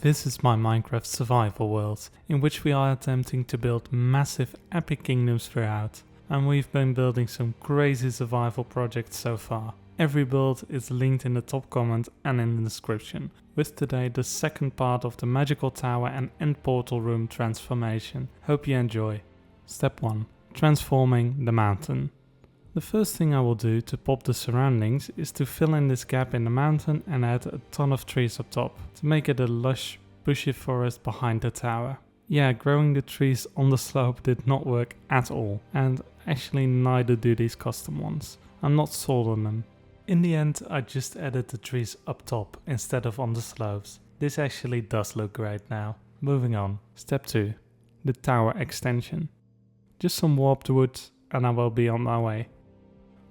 This is my Minecraft survival world, in which we are attempting to build massive epic kingdoms throughout, and we've been building some crazy survival projects so far. Every build is linked in the top comment and in the description, with today the second part of the magical tower and end portal room transformation. Hope you enjoy. Step 1. Transforming the mountain. The first thing I will do to pop the surroundings is to fill in this gap in the mountain and add a ton of trees up top, to make it a lush, bushy forest behind the tower. Yeah, growing the trees on the slope did not work at all, and actually neither do these custom ones. I'm not sold on them. In the end, I just added the trees up top instead of on the slopes. This actually does look great now. Moving on. Step 2. The tower extension. Just some warped wood and I will be on my way.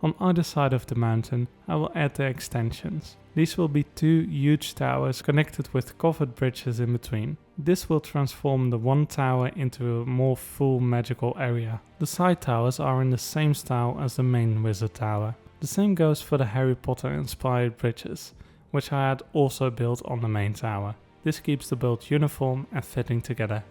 On either side of the mountain, I will add the extensions. These will be two huge towers connected with covered bridges in between. This will transform the one tower into a more full magical area. The side towers are in the same style as the main wizard tower. The same goes for the Harry Potter inspired bridges, which I had also built on the main tower. This keeps the build uniform and fitting together.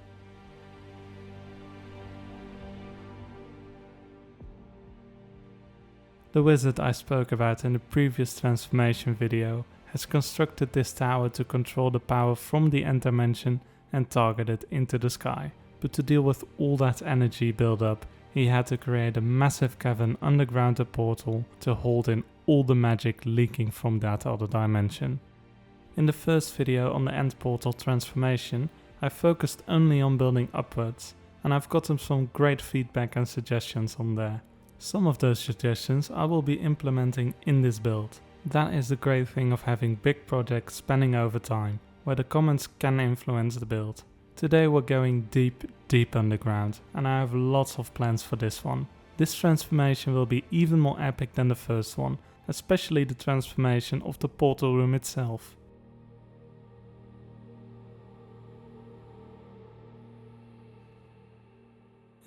The wizard I spoke about in the previous transformation video has constructed this tower to control the power from the end dimension and target it into the sky. But to deal with all that energy build-up, he had to create a massive cavern underground the portal to hold in all the magic leaking from that other dimension. In the first video on the end portal transformation, I focused only on building upwards, and I've gotten some great feedback and suggestions on there. Some of those suggestions I will be implementing in this build. That is the great thing of having big projects spanning over time, where the comments can influence the build. Today we're going deep underground, and I have lots of plans for this one. This transformation will be even more epic than the first one, especially the transformation of the portal room itself.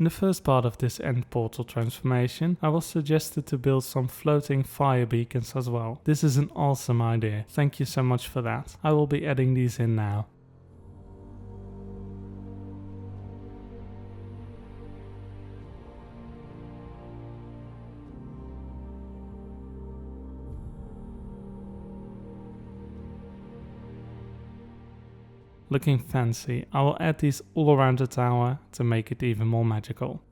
In the first part of this end portal transformation, I was suggested to build some floating fire beacons as well. This is an awesome idea, thank you so much for that. I will be adding these in now. Looking fancy, I will add these all around the tower to make it even more magical.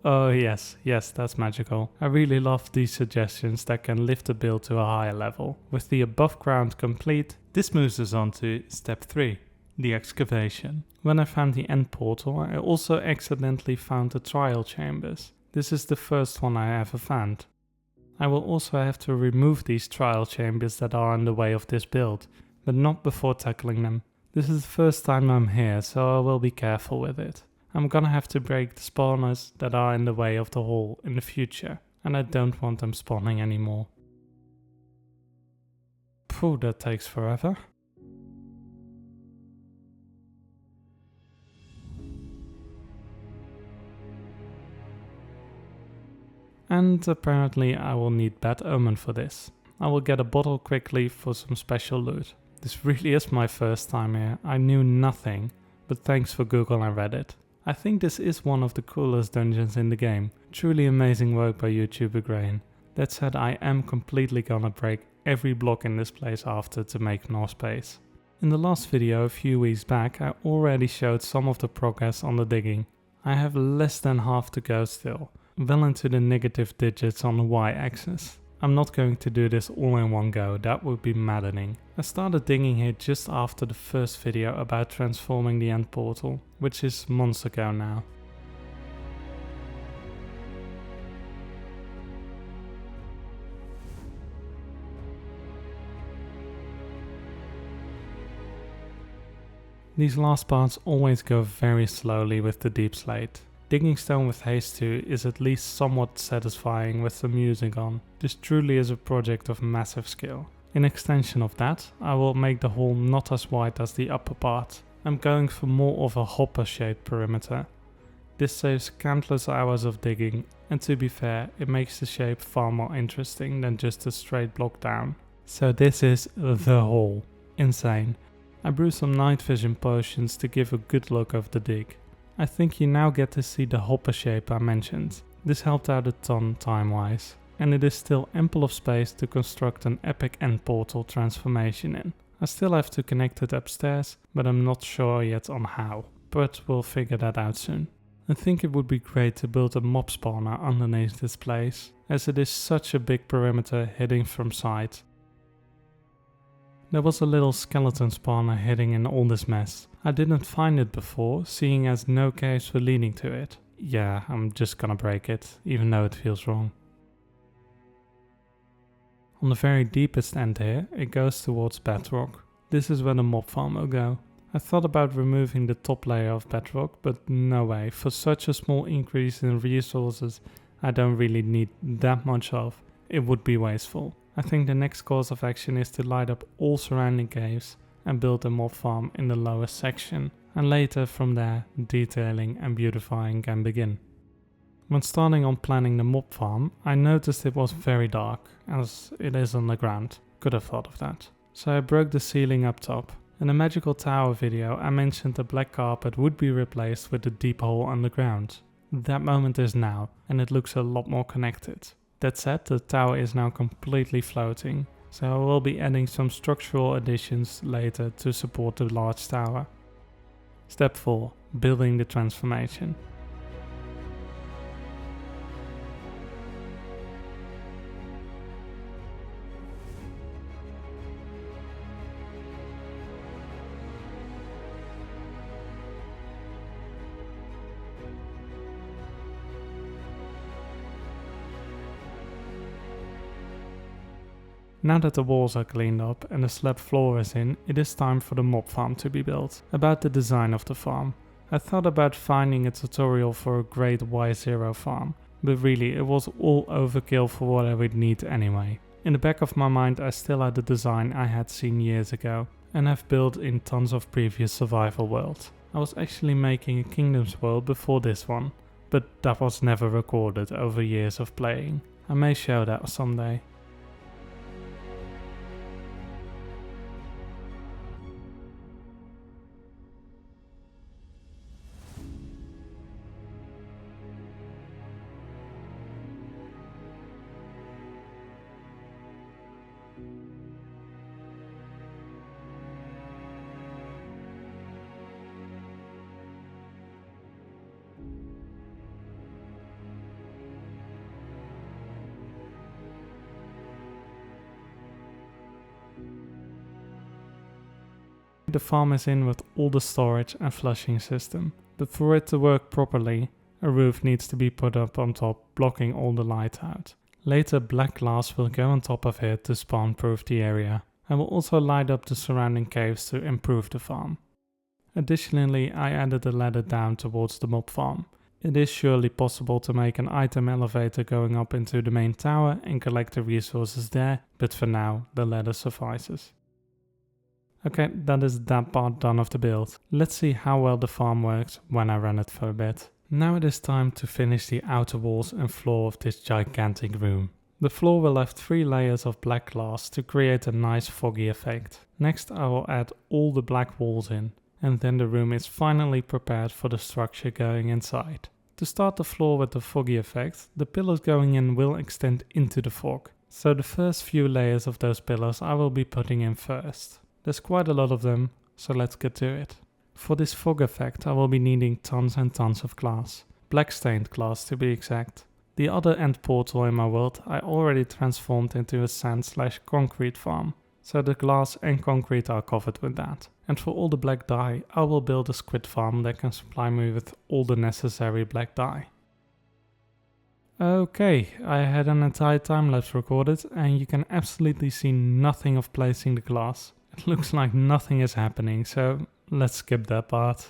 Oh yes, that's magical. I really love these suggestions that can lift the build to a higher level. With the above ground complete, this moves us on to step 3, the excavation. When I found the end portal, I also accidentally found the trial chambers. This is the first one I ever found. I will also have to remove these trial chambers that are in the way of this build, but not before tackling them. This is the first time I'm here, so I will be careful with it. I'm gonna have to break the spawners that are in the way of the hall in the future, and I don't want them spawning anymore. Phew, that takes forever. And apparently I will need Bad Omen for this. I will get a bottle quickly for some special loot. This really is my first time here. I knew nothing, but thanks for Google and Reddit. I think this is one of the coolest dungeons in the game. Truly amazing work by YouTuber Grain. That said, I am completely gonna break every block in this place after to make more space. In the last video a few weeks back, I already showed some of the progress on the digging. I have less than half to go still, well into the negative digits on the y-axis. I'm not going to do this all in one go, that would be maddening. I started digging here just after the first video about transforming the end portal, which is months ago now. These last parts always go very slowly with the deep slate. Digging stone with haste too is at least somewhat satisfying with the music on. This truly is a project of massive skill. In extension of that, I will make the hole not as wide as the upper part. I'm going for more of a hopper shaped perimeter. This saves countless hours of digging, and to be fair, it makes the shape far more interesting than just a straight block down. So this is the hole. Insane. I brewed some night vision potions to give a good look of the dig. I think you now get to see the hopper shape I mentioned. This helped out a ton time-wise, and it is still ample of space to construct an epic end portal transformation in. I still have to connect it upstairs, but I'm not sure yet on how, but we'll figure that out soon. I think it would be great to build a mob spawner underneath this place, as it is such a big perimeter hidden from sight. There was a little skeleton spawner hidden in all this mess. I didn't find it before, seeing as no caves were leading to it. Yeah, I'm just gonna break it, even though it feels wrong. On the very deepest end here, it goes towards bedrock. This is where the mob farm will go. I thought about removing the top layer of bedrock, but no way. For such a small increase in resources I don't really need that much of, it would be wasteful. I think the next course of action is to light up all surrounding caves and build a mob farm in the lowest section, and later from there detailing and beautifying can begin. When starting on planning the mob farm, I noticed it was very dark, as it is underground. Could have thought of that. So I broke the ceiling up top. In the magical tower video, I mentioned the black carpet would be replaced with a deep hole underground. That moment is now, and it looks a lot more connected. That said, the tower is now completely floating, so I will be adding some structural additions later to support the large tower. Step 4. Building the transformation. Now that the walls are cleaned up and the slab floor is in, it is time for the mob farm to be built. About the design of the farm. I thought about finding a tutorial for a great Y0 farm, but really it was all overkill for what I would need anyway. In the back of my mind I still had the design I had seen years ago, and have built in tons of previous survival worlds. I was actually making a Kingdoms world before this one, but that was never recorded over years of playing. I may show that someday. The farm is in with all the storage and flushing system, but for it to work properly, a roof needs to be put up on top, blocking all the light out. Later black glass will go on top of it to spawn proof the area, and will also light up the surrounding caves to improve the farm. Additionally, I added a ladder down towards the mob farm. It is surely possible to make an item elevator going up into the main tower and collect the resources there, but for now the ladder suffices. Okay, that is that part done of the build. Let's see how well the farm works when I run it for a bit. Now it is time to finish the outer walls and floor of this gigantic room. The floor will have 3 layers of black glass to create a nice foggy effect. Next I will add all the black walls in, and then the room is finally prepared for the structure going inside. To start the floor with the foggy effect, the pillars going in will extend into the fog. So the first few layers of those pillars I will be putting in first. There's quite a lot of them, so let's get to it. For this fog effect I will be needing tons and tons of glass. Black stained glass to be exact. The other end portal in my world I already transformed into a sand/concrete farm, so the glass and concrete are covered with that. And for all the black dye I will build a squid farm that can supply me with all the necessary black dye. Okay, I had an entire time lapse recorded and you can absolutely see nothing of placing the glass. It looks like nothing is happening, so let's skip that part.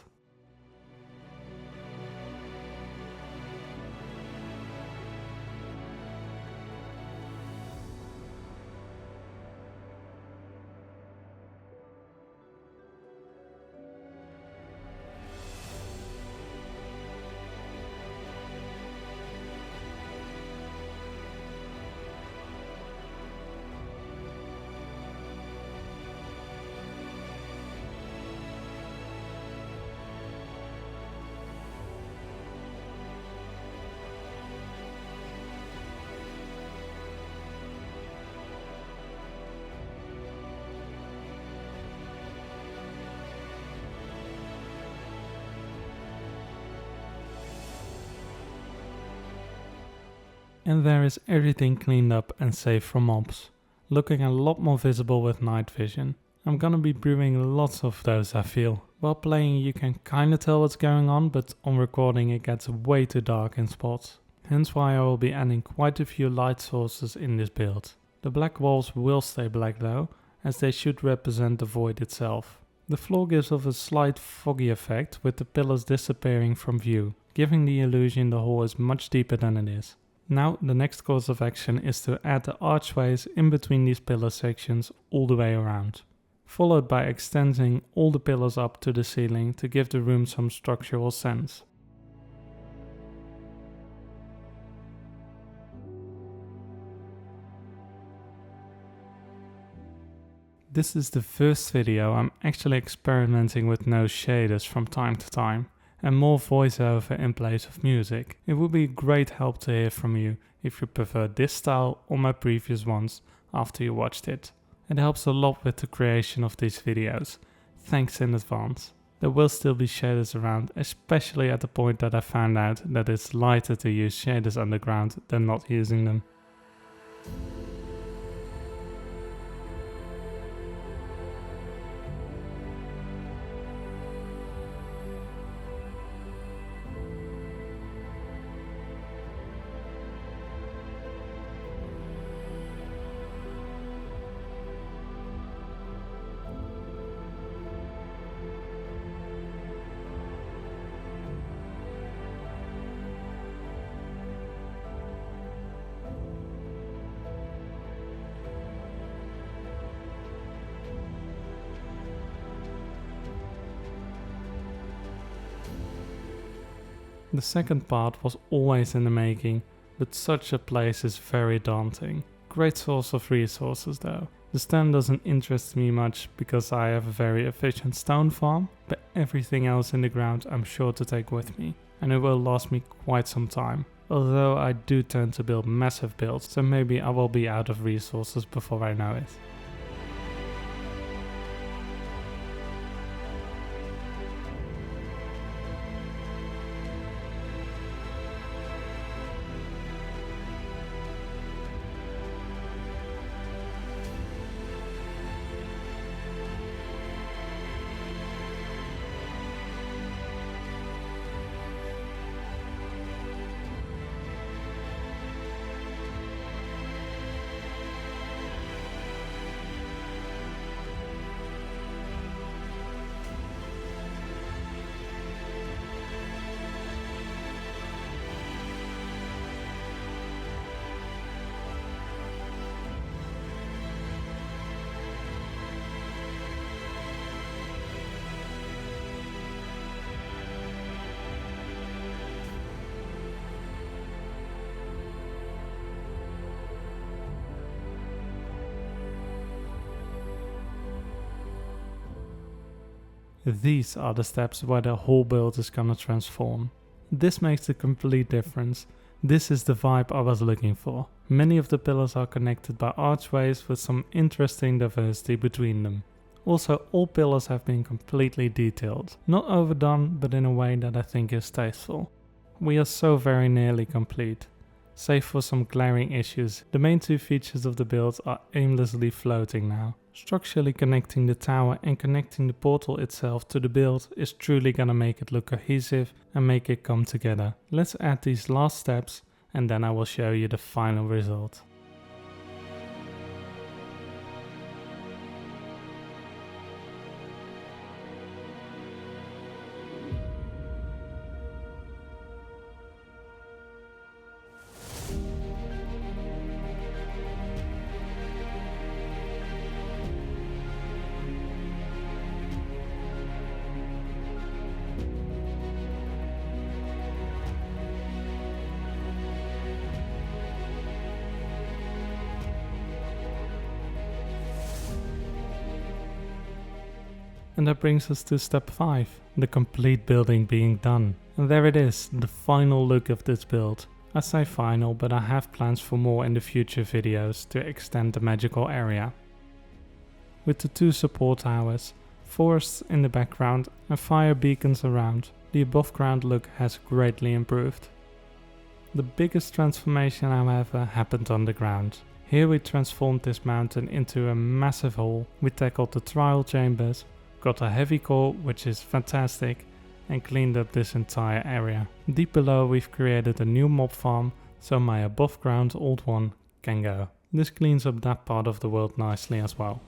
And there is everything cleaned up and safe from mobs, looking a lot more visible with night vision. I'm gonna be brewing lots of those, I feel. While playing you can kinda tell what's going on, but on recording it gets way too dark in spots. Hence why I will be adding quite a few light sources in this build. The black walls will stay black though, as they should represent the void itself. The floor gives off a slight foggy effect with the pillars disappearing from view, giving the illusion the hole is much deeper than it is. Now the next course of action is to add the archways in between these pillar sections all the way around, followed by extending all the pillars up to the ceiling to give the room some structural sense. This is the first video I'm actually experimenting with no shaders from time to time, and more voiceover in place of music. It would be a great help to hear from you if you prefer this style or my previous ones after you watched it. It helps a lot with the creation of these videos, thanks in advance. There will still be shaders around, especially at the point that I found out that it's lighter to use shaders underground than not using them. The second part was always in the making, but such a place is very daunting. Great source of resources though. The stone doesn't interest me much because I have a very efficient stone farm, but everything else in the ground I'm sure to take with me, and it will last me quite some time. Although I do tend to build massive builds, so maybe I will be out of resources before I know it. These are the steps where the whole build is gonna transform. This makes a complete difference. This is the vibe I was looking for. Many of the pillars are connected by archways with some interesting diversity between them. Also, all pillars have been completely detailed. Not overdone, but in a way that I think is tasteful. We are so very nearly complete. Save for some glaring issues, the main two features of the build are aimlessly floating now. Structurally connecting the tower and connecting the portal itself to the build is truly gonna make it look cohesive and make it come together. Let's add these last steps and then I will show you the final result. And that brings us to step 5, the complete building being done. And there it is, the final look of this build. I say final, but I have plans for more in the future videos to extend the magical area. With the 2 support towers, forests in the background and fire beacons around, the above ground look has greatly improved. The biggest transformation, however, happened underground. Here we transformed this mountain into a massive hall, we tackled the trial chambers, got a heavy core which is fantastic, and cleaned up this entire area. Deep below we've created a new mob farm, so my above ground old one can go. This cleans up that part of the world nicely as well.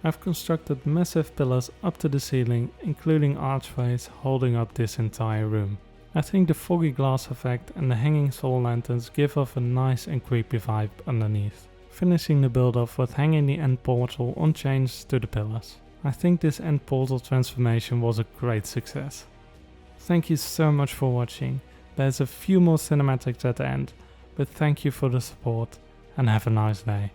I've constructed massive pillars up to the ceiling, including archways holding up this entire room. I think the foggy glass effect and the hanging soul lanterns give off a nice and creepy vibe underneath. Finishing the build off with hanging the end portal on chains to the pillars. I think this end portal transformation was a great success. Thank you so much for watching. There's a few more cinematics at the end, but thank you for the support and have a nice day.